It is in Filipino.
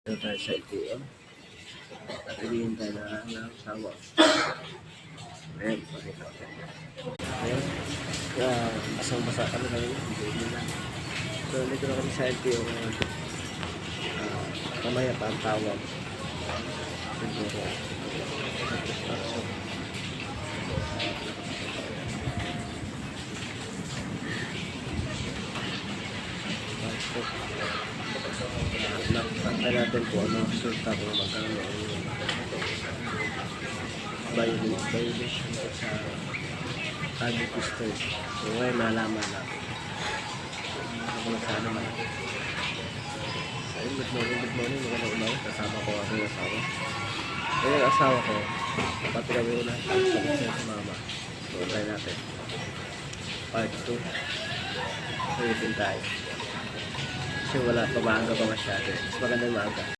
Ito tayo sa LTO. Pagkakihin tayo ng sawa. Ayan, pakita ko. Ayan. Basang-basa kami ngayon. Hindi na. So, dito na kami sa LTO ngayon. Kamaya pa ang tawag. Siguro. Construction. Nakapantay natin po ano resulta kung magkano ang violation sa public distance. So ngayon nalaman na ako na sana man. Ayun, good morning, magandang umaga. Kasama ko ang asawa. Ayun ang asawa ko, pati kami una sa mama. So try natin part 2. Ulitin tayo kasi wala pa maaga pa masyado. Mas magandang maaga.